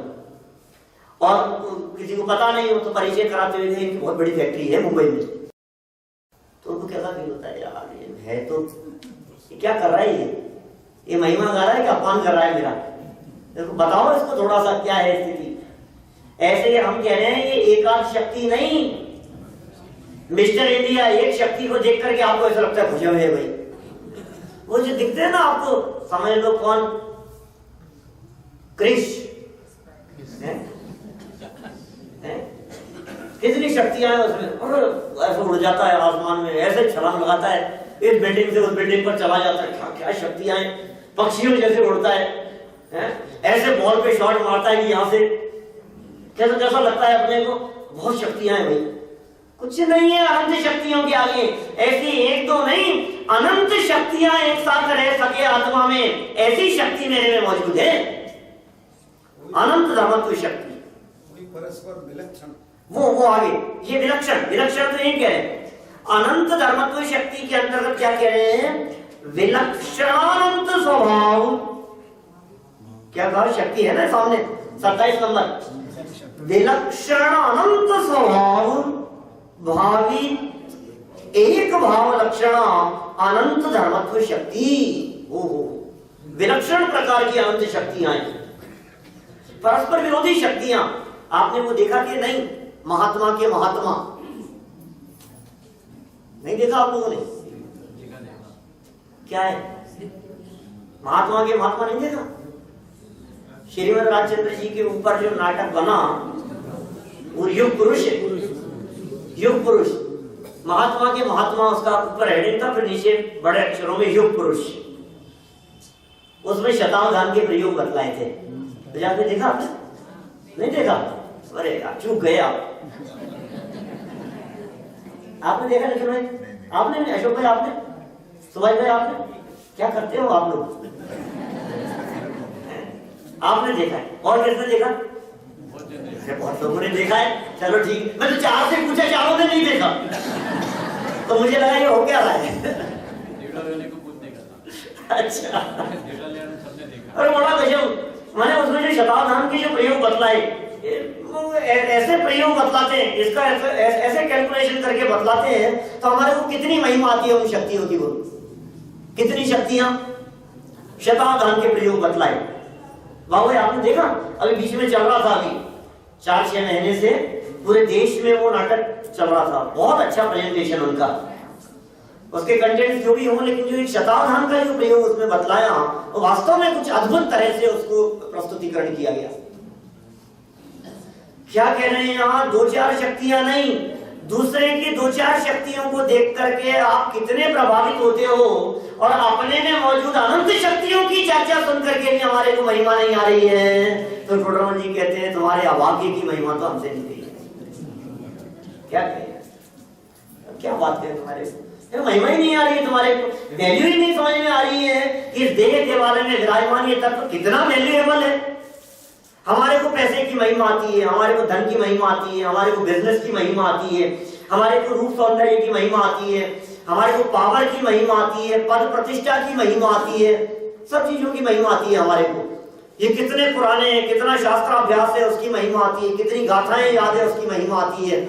और किसी को पता नहीं हो तो परिचय कराते हुए इनकी बहुत बड़ी फैक्ट्री है मुंबई में, तो उनको कैसा फील होता है? यार ये है तो ये क्या कर रहा है, ये महिमा गा रहा है कि अपमान कर रहा है मेरा? देखो बताओ इसको थोड़ा सा क्या है स्थिति। ऐसे हम कह रहे हैं ये एकाध शक्ति नहीं, मिस्टर इंडिया एक शक्ति को देख करके आपको ऐसा लगता है भुजा है भाई, वो जो दिखते हैं ना आपको, समझ लो कौन, क्रिश कितनी शक्तियां हैं उसमें, और ऐसे उड़ जाता है आसमान में, ऐसे छलांग लगाता है, इस बिल्डिंग से उस बिल्डिंग पर चला जाता है, क्या क्या शक्तियां हैं, पक्षियों जैसे उड़ता है, ऐसे बॉल पे शॉट मारता है कि यहां से कैसा कैसा लगता है अपने को, बहुत शक्तियां हैं भाई। कुछ नहीं है अनंत शक्तियों के आगे, ऐसी एक दो नहीं, अनंत शक्तियां एक साथ रह सके आत्मा में, ऐसी शक्ति मेरे में मौजूद है, अनंत धर्मत्व शक्ति, परस्पर विलक्षण, वो आगे ये विलक्षण, विलक्षण तो नहीं कह रहे, अनंत धर्मत्व शक्ति के अंतर्गत क्या कह रहे हैं, विलक्षणानंत स्वभाव, क्या कहा, शक्ति है ना सामने 27 नंबर, विलक्षण अनंत स्वभाव भावी एक भाव लक्षण अनंत धर्मत्व शक्ति, विलक्षण प्रकार की अनंत शक्तियां हैं, परस्पर विरोधी शक्तियां। आपने वो देखा कि नहीं, महात्मा के महात्मा नहीं देखा आप लोगों ने, क्या है महात्मा के महात्मा नहीं देखा, श्रीमद राजचंद्र जी के ऊपर जो नाटक बना वो युग पुरुष है, युग पुरुष, महात्मा के महात्मा उसका ऊपर हेडिंग था, फिर नीचे बड़े अक्षरों में युग पुरुष, उसमें शतावधान के प्रयोग बतलाए थे, तो जाके देखा आपने, नहीं देखा, अरे चूक गए आपने देखा नहीं भाई, आपने नहीं, अशोक भाई आपने, सुभाष भाई आपने, क्या करते हो आप लोग, आपने देखा है, और किसने देखा, बहुत लोगों ने देखा है, चलो ठीक, मैं तो चार से पूछा, चारों ने नहीं देखा, तो मुझे लगा ये हो क्या रहा है, अच्छा, अरे बड़ा गजब, मैंने उसमें जो शतावधान के जो प्रयोग बतलाए, ऐसे प्रयोग बतलाते हैं, इसका ऐसे कैलकुलेशन करके बतलाते हैं, तो हमारे को कितनी महिमा आती है उन शक्तियों की, बोलो कितनी शक्तियां, शतावधान के प्रयोग बतलाए। बाबू आपने देखा, अभी बीच में चल रहा था, अभी 4-6 महीने से पूरे देश में वो नाटक चल रहा था, बहुत अच्छा प्रेजेंटेशन उनका, उसके कंटेंट जो भी हो, लेकिन जो एक शतावधान का जो प्रयोग उसमें बतलाया, वो वास्तव में कुछ अद्भुत तरह से उसको प्रस्तुतिकरण किया गया। क्या कह रहे हैं यहाँ, 2-4 शक्तियां नहीं, दूसरे की 2-4 शक्तियों को देख करके आप कितने प्रभावित होते हो, और अपने में मौजूद अनंत शक्तियों की चर्चा सुन करके भी हमारे को महिमा नहीं आ रही है, तो टोडरमल जी कहते हैं तुम्हारे अभाग्य की महिमा तो हमसे नहीं गई है। क्या कहें, क्या बात करें, तुम्हारे महिमा ही नहीं आ रही है, तुम्हारे वैल्यू ही नहीं समझ में आ रही है कि इस देह के बारे में विराजमान ये तत्व कितना वैल्यूएबल है। हमारे को पैसे की महिमा आती है, हमारे को धन की महिमा आती है, हमारे को बिजनेस की महिमा आती है, हमारे को रूप सौंदर्य की महिमा आती है, हमारे को पावर की महिमा आती है, पद प्रतिष्ठा की महिमा आती है, सब चीजों की महिमा आती है हमारे को। ये कितने पुराने हैं, कितना शास्त्राभ्यास है उसकी महिमा आती है, कितनी गाथाएं याद है उसकी महिमा आती है,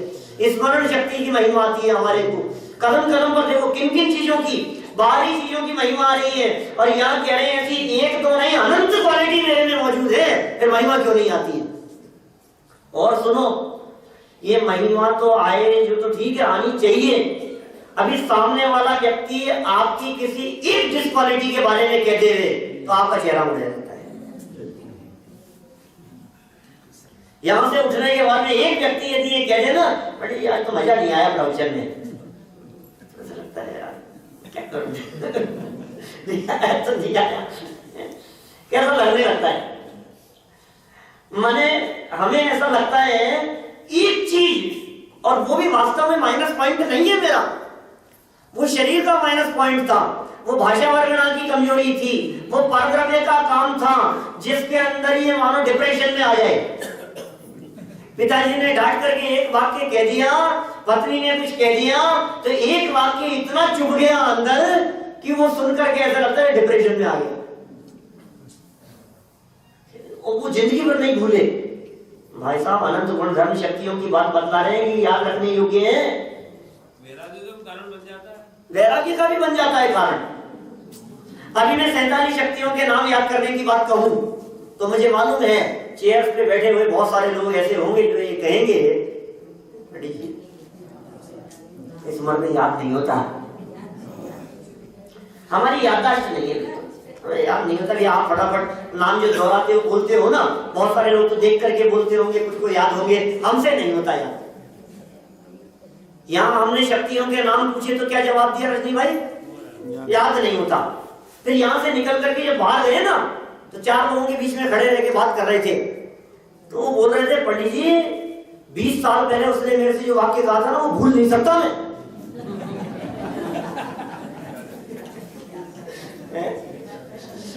स्मरण शक्ति की महिमा आती है हमारे को। कदम कदम पर देखो किन किन चीजों की, बाहरी चीजों की महिमा आ रही है, और यहाँ कह रहे हैं ऐसी एक दो नहीं, अनंत क्वालिटी मेरे में मौजूद है, फिर महिमा क्यों नहीं आती है। और सुनो, ये महिमा तो आए जो तो ठीक है, आनी चाहिए। अभी सामने वाला व्यक्ति आपकी किसी एक डिसक्वालिटी के बारे में कहते हुए तो आपका चेहरा मुड़ जाता है। यहां से उठने के बाद में एक व्यक्ति यदि ये कह दे ना, बड़ी आज तो मजा नहीं आया प्रवचन में, तो लगता है यार क्या करूं तो नहीं आया, कैसा लगने लगता है। माने हमें ऐसा लगता है एक चीज, और वो भी वास्तव में माइनस पॉइंट नहीं है मेरा, वो शरीर का माइनस पॉइंट था, वो भाषा वर्णना की कमजोरी थी, वो परद्रव्य का काम था, जिसके अंदर ये मानो डिप्रेशन में आ जाए। पिताजी ने डांट करके एक वाक्य कह दिया, पत्नी ने कुछ कह दिया, तो एक वाक्य इतना चुभ गया अंदर कि वो सुन करके ऐसा लगता है डिप्रेशन में आ गया, और वो जिंदगी भर नहीं भूले। भाई साहब अनंत गुण धर्म शक्तियों की बात बता रहे हैं कि याद रखने योग्य है। वैराग्य का कारण बन जाता है, वैराग्य का भी बन जाता है कारण। अभी मैं 47 शक्तियों के नाम याद करने की बात कहूं तो मुझे मालूम है चेयर्स पे बैठे हुए बहुत सारे लोग ऐसे होंगे जो ये कहेंगे, पंडित जी इस उम्र में याद नहीं होता, हमारी याददाश्त नहीं है, हमें याद नहीं होता कि आप फटाफट नाम जो दोहराते हो बोलते हो ना, बहुत सारे लोग तो देख करके बोलते होंगे, कुछ को याद होंगे, हमसे नहीं होता याद। यहाँ हमने शक्तियों के नाम पूछे तो क्या जवाब दिया रजनी भाई? याद नहीं होता। फिर यहाँ से निकल करके जब बाहर गए ना तो 4 लोगों के बीच में खड़े रह के बात कर रहे थे, तो वो बोल रहे थे पंडित जी 20 साल पहले उसने मेरे से जो वाक्य कहा था ना वो भूल नहीं सकता मैं।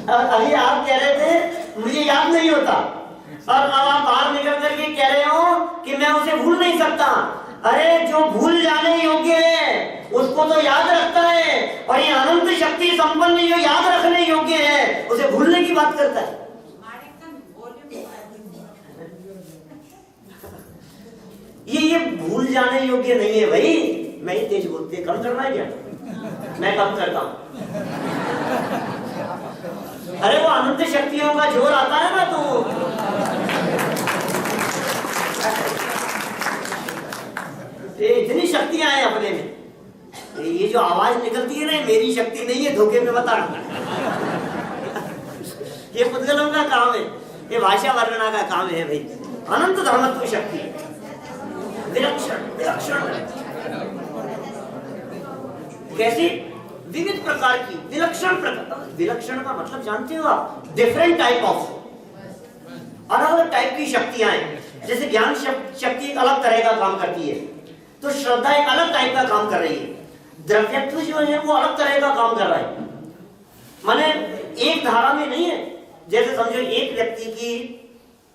अभी आप कह रहे थे मुझे याद नहीं होता, और अब आप बाहर निकल करके कह रहे हो कि मैं उसे भूल नहीं सकता। अरे जो भूल जाने योग्य है उसको तो याद रखता है, और ये अनंत शक्ति संपन्न जो याद रखने योग्य है उसे भूलने की बात करता है। ये भूल जाने योग्य नहीं है भाई। मैं ही तेज बोलते, कम करना है क्या? मैं कम करता हूं। अरे वो अनंत शक्तियों का जोर आता है ना, तो इतनी शक्तियां हैं अपने में। ये जो आवाज निकलती है ना, मेरी शक्ति नहीं है, धोखे में बता रहा। ये पुद्गलों का काम है, ये भाषा वर्णना का काम है भाई। अनंत धर्मत्व शक्ति, विलक्षण विलक्षण, कैसी? विविध प्रकार की, विलक्षण प्रकार। विलक्षण का मतलब जानते हो आप? डिफरेंट टाइप ऑफ, अलग अलग टाइप की शक्तियां हैं। जैसे ज्ञान शक्ति एक अलग तरह का काम करती है, तो श्रद्धा एक अलग टाइप का काम कर रही है। द्रव्यत्व जो है वो अलग तरह का काम कर रहा है, माने एक धारा में नहीं है। जैसे समझो एक व्यक्ति की,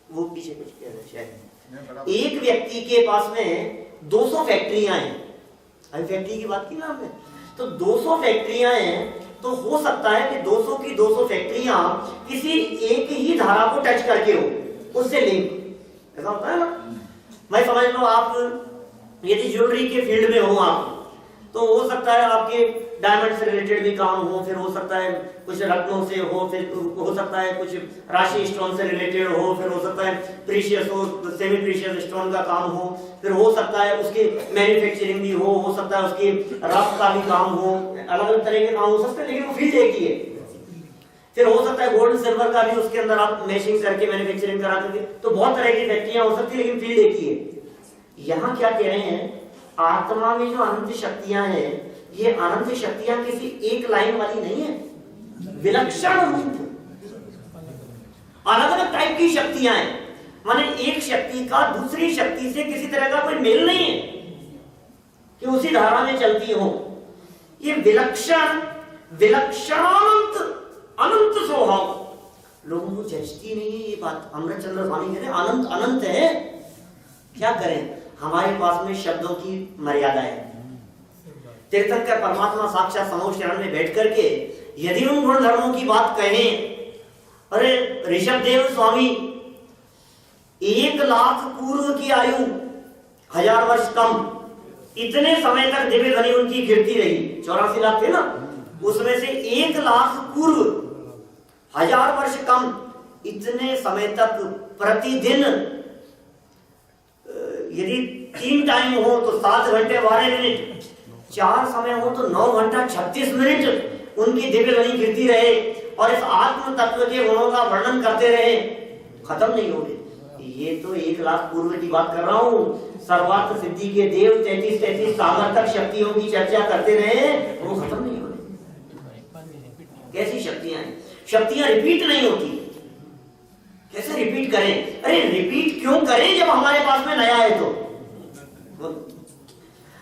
वो पीछे कुछ कह रहे शायद, एक व्यक्ति के पास में 200 फैक्ट्रियां हैं। अभी फैक्ट्री की बात की ना हमने, तो 200 फैक्ट्रियां हैं, तो हो सकता है कि 200 की 200 फैक्ट्रियां किसी एक ही धारा को टच करके हो, उससे लिंक, ऐसा होता है ना। मैं समझ लो आप यदि ज्वेलरी के फील्ड में हो आप, तो हो सकता है आपके डायमंड से रिलेटेड भी काम हो, फिर हो सकता है कुछ रत्नों से हो, फिर हो सकता है कुछ राशि स्टोन से रिलेटेड हो, फिर हो सकता है प्रीशियस हो, सेमी प्रीशियस स्टोन का काम हो, फिर हो सकता है उसके मैन्युफैक्चरिंग भी हो सकता है उसके रफ का भी काम हो, अलग अलग तरह के काम हो सकते हैं, लेकिन वो फील्ड एक ही है। फिर हो सकता है गोल्ड सिल्वर का भी उसके अंदर आप मैशिंग करके मैन्युफैक्चरिंग करा करके, तो बहुत तरह की फैक्ट्रियां हो सकती है, लेकिन फील्ड एक ही है। यहाँ क्या कह रहे हैं, आत्मा में जो अनंत शक्तियां हैं, ये अनंत शक्तियां किसी एक लाइन वाली नहीं है, विलक्षण रूप, अलग अलग टाइप की शक्तियां हैं। माने एक शक्ति का दूसरी शक्ति से किसी तरह का कोई मेल नहीं है कि उसी धारा में चलती हो। ये विलक्षण विलक्षणानंत अनंत स्वभाव लोगों को जचती नहीं है ये बात। अमृत चंद्र स्वामी कहते हैं अनंत अनंत है, क्या करें, हमारे पास में शब्दों की मर्यादा है। तीर्थंकर परमात्मा साक्षात समोच्च चरण में बैठ करके यदि उन गुण धर्मों की बात कहें, अरे ऋषभदेव स्वामी 1 लाख पूर्व की आयु, 1000 वर्ष कम, इतने समय तक दिव्य ध्वनि उनकी गिरती रही। 84 लाख थे ना, उसमें से 1 लाख पूर्व, 1000 वर्ष कम, इतने समय तक प्रतिदिन यदि 3 टाइम हो तो 7 घंटे 12 मिनट, 4 समय हो तो 9 घंटा 36 मिनट उनकी दिव्य ध्वनि गिरती रहे, और इस आत्म तत्व के गुणों का वर्णन करते रहे, खत्म नहीं हो गए। ये तो 1 लाख पूर्व की बात कर रहा हूं। सर्वार्थ सिद्धि के देव 33 सागर तक शक्तियों की चर्चा करते रहे, वो खत्म नहीं हो रही। कैसी शक्तियां हैं? शक्तियां रिपीट नहीं होती। कैसे रिपीट करें? अरे रिपीट क्यों करें जब हमारे पास में नया है? तो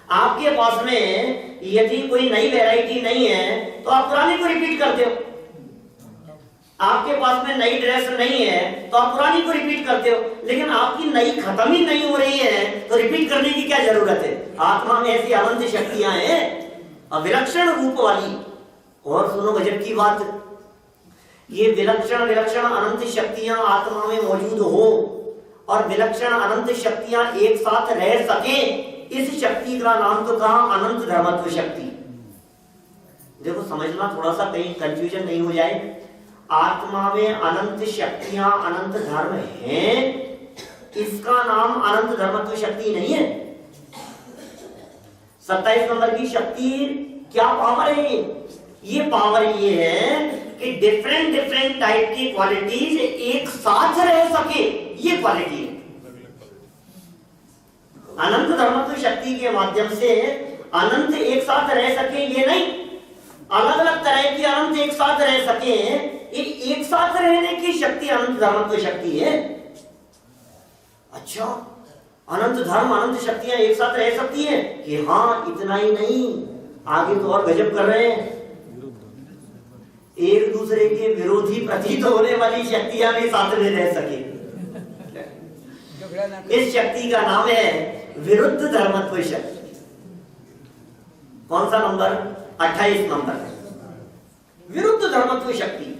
आपके पास में यदि कोई नई वैरायटी नहीं है तो आप पुरानी को रिपीट करते हो। आपके पास में नई ड्रेस नहीं है तो आप पुरानी को रिपीट करते हो, लेकिन आपकी नई खत्म ही नहीं हो रही है तो रिपीट करने की क्या जरूरत है? आत्मा में ऐसी अनंत शक्तियां हैं विलक्षण रूप वाली। और सुनो गजब की बात, ये विलक्षण विलक्षण अनंत शक्तियां आत्मा में मौजूद हो और विलक्षण अनंत शक्तियां एक साथ रह सके, इस शक्ति का नाम तो कहा अनंत धर्मत्व शक्ति। देखो समझना थोड़ा सा, कहीं कंफ्यूजन नहीं हो जाए। आत्मा में अनंत शक्तियां, अनंत धर्म हैं, इसका नाम अनंत धर्मत्व शक्ति नहीं है। 27 नंबर की शक्ति क्या पावर है? ये पावर ये है कि डिफरेंट डिफरेंट टाइप की क्वालिटीज एक साथ रह सके, ये क्वालिटी है। अनंत धर्मत्व शक्ति के माध्यम से अनंत एक साथ रह सके ये नहीं, अलग अलग तरह की अनंत एक साथ रह सके, ये एक साथ रहने की शक्ति अनंत धर्मत्व शक्ति है। अच्छा, अनंत धर्म अनंत शक्तियां एक साथ रह सकती हैं कि हाँ, इतना ही नहीं, आगे तो और गजब कर रहे हैं, एक दूसरे के विरोधी प्रतीत होने वाली शक्तियां भी साथ में रह सके। इस शक्ति का नाम है विरुद्ध धर्मत्व शक्ति। कौन सा नंबर? 28 नंबर। विरुद्ध धर्मत्व शक्ति।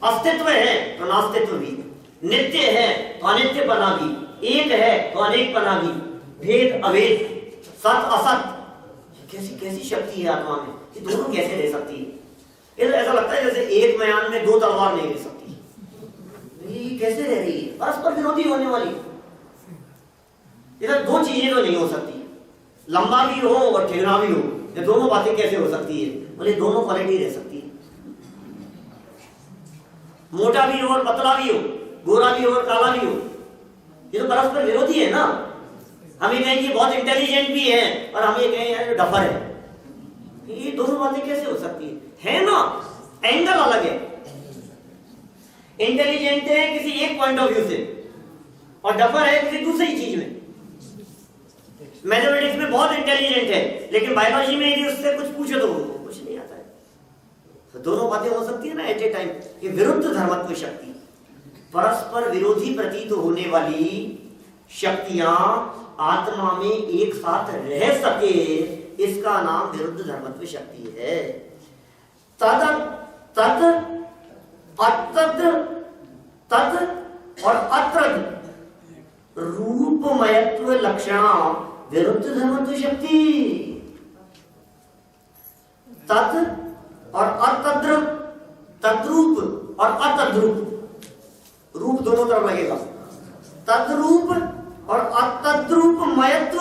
अस्तित्व है तो नास्तित्व भी, नित्य है तो अनित्यपना भी, एक है तो अनेकपना भी, भेद अभेद, सत असत, कैसी कैसी शक्ति है आत्मा में, ये दोनों कैसे रह सकती है? ऐसा लगता है जैसे एक म्यान में दो तलवार नहीं रह सकती, ये कैसे रह रही है? परस्पर विरोधी होने वाली, इधर दो चीजें तो नहीं हो सकती, लंबा भी हो और ठेरा भी हो, ये दोनों बातें कैसे हो सकती है? बोले दोनों क्वालिटी रह सकती है, मोटा भी हो और पतला भी हो, गोरा भी हो और काला भी हो, ये तो परस्पर विरोधी है ना। हमें कहें कि बहुत इंटेलिजेंट भी है और हमें कहें यार डफर है, ये दोनों बातें कैसे हो सकती है ना? एंगल अलग है, इंटेलिजेंट है किसी एक पॉइंट ऑफ व्यू से और डफर है किसी दूसरी चीज में। मैथमेटिक्स में बहुत इंटेलिजेंट है लेकिन बायोलॉजी में यदि उससे कुछ पूछो तो कुछ नहीं आता है, तो दोनों बातें हो सकती है ना एट ए टाइम। ये विरुद्ध धर्मत्व शक्ति, परस्पर विरोधी प्रतीत होने वाली शक्तियां आत्मा में एक साथ रह सके, इसका नाम विरुद्ध धर्मत्व शक्ति है। तद तद अतद तद और अत्रद रूपमयत्व लक्षणा विरुद्ध धर्मत्व शक्ति। तद और अतद्रुप, तद्रूप और अतद्रूप, रूप दोनों तरफ लगेगा। तद्रूप और अतद्रूप मयत्व,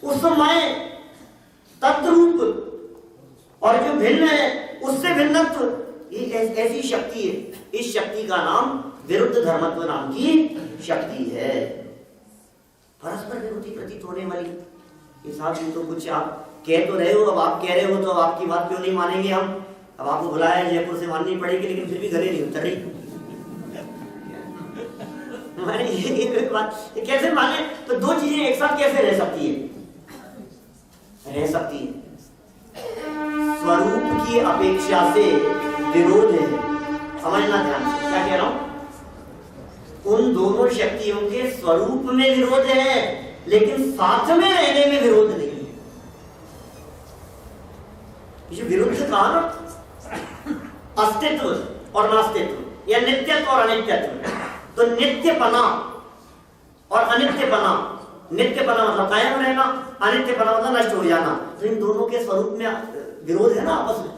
उसमय तद्रूप और जो भिन्न है उससे भिन्नत्व, ये ऐसी शक्ति है। इस शक्ति का नाम विरुद्ध धर्मत्व नाम की शक्ति है। परस्पर विरोधी प्रतीत होने वाली, इस हाथ में तो कुछ आप कह तो रहे हो, अब आप कह रहे हो तो आपकी बात क्यों नहीं मानेंगे हम? अब आपको बुलाया जयपुर से माननी पड़ेगी, लेकिन फिर भी गले नहीं उतर रही। ये बात कैसे माने? तो दो चीजें एक साथ कैसे रह सकती है? रह सकती है, स्वरूप की अपेक्षा से विरोध है। समझना ध्यान से, क्या कह रहा हूं? उन दोनों शक्तियों के स्वरूप में विरोध है लेकिन साथ में रहने में विरोध नहीं है। ये विरुद्ध कहा ना, अस्तित्व और नास्तित्व या नित्यत्व और अनित्यत्व। तो नित्यपना और अनित्यपना, नित्यपना मतलब कायम रहना, अनित्यपना मतलब नष्ट हो जाना, तो इन दोनों के स्वरूप में विरोध है ना आपस में।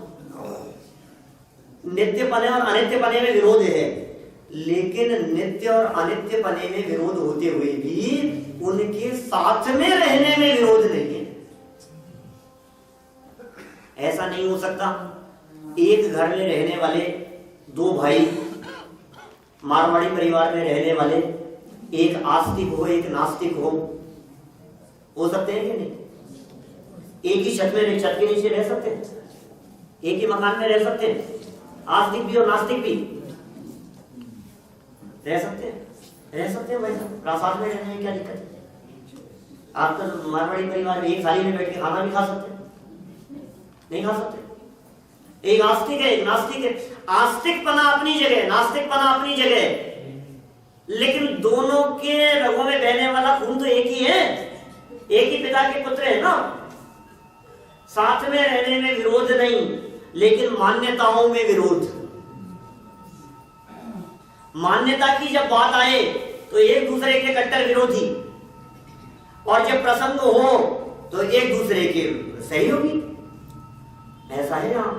नित्यपने और अनित्यपने में विरोध है, लेकिन नित्य और अनित्यपने में विरोध होते हुए भी उनके साथ में रहने में विरोध नहीं है। ऐसा नहीं हो सकता एक घर में रहने वाले दो भाई, मारवाड़ी परिवार में रहने वाले, एक आस्तिक हो एक नास्तिक हो सकते हैं कि नहीं? एक ही छत में, छत के नीचे रह सकते हैं, एक ही मकान में रह सकते हैं, आस्तिक भी और नास्तिक भी रह सकते हैं, रह सकते हैं भाई साथ में रहने में क्या दिक्कत है? आप तो मारवाड़ी परिवार में एक थाली में बैठ के खाना भी खा सकते हैं, नहीं खा सकते? एक आस्तिक है एक नास्तिक है, आस्तिकपना अपनी जगह, नास्तिकपना अपनी जगह, लेकिन दोनों के रगों में बहने वाला खून तो एक ही है, एक ही पिता के पुत्र है ना। साथ में रहने में विरोध नहीं, लेकिन मान्यताओं में विरोध। मान्यता की जब बात आए तो एक दूसरे के कट्टर विरोधी, और जब प्रसंग हो तो एक दूसरे के सहयोगी। ऐसा है यहां,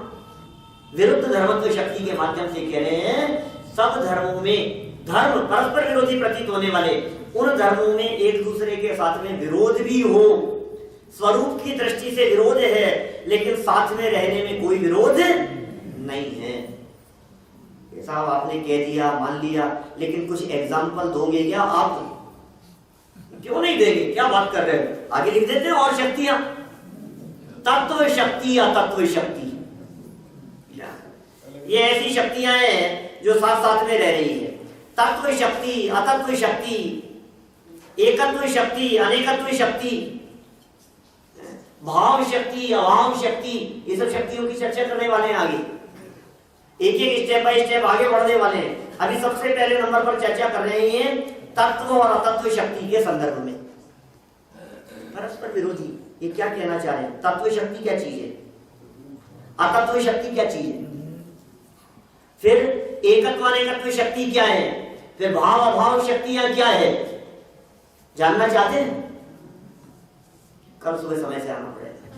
विरुद्ध धर्मत्व शक्ति के माध्यम से कह रहे हैं सब धर्मों में धर्म परस्पर विरोधी प्रतीत होने वाले उन धर्मों में एक दूसरे के साथ में विरोध भी हो, स्वरूप की दृष्टि से विरोध है लेकिन साथ में रहने में कोई विरोध नहीं है। साहब आपने कह दिया मान लिया, लेकिन कुछ एग्जाम्पल दोगे क्या आप? क्यों नहीं देंगे, क्या बात कर रहे हो? आगे लिख देते हैं और शक्तियां, तत्व शक्ति अतत्व शक्ति, ये ऐसी शक्तियां हैं जो साथ साथ में रह रही है। तत्व शक्ति, अतत्व शक्ति, एकत्व शक्ति, अनेकत्व शक्ति, भाव शक्ति, अभाव शक्ति, ये सब शक्तियों की चर्चा करने वाले हैं आगे, एक एक स्टेप बाय स्टेप आगे बढ़ने वाले हैं। अभी सबसे पहले नंबर पर चर्चा कर रहे हैं तत्व और अतत्व शक्ति के संदर्भ में। परस्पर विरोधी, ये क्या कहना चाह रहे हैं? तत्व शक्ति क्या चीज है, अतत्व शक्ति क्या चीज है, फिर एकत्व अनेकत्व शक्ति क्या है, फिर भाव अभाव शक्तियां क्या है, जानना चाहते हैं? कल सुबह समय से आना पड़ेगा।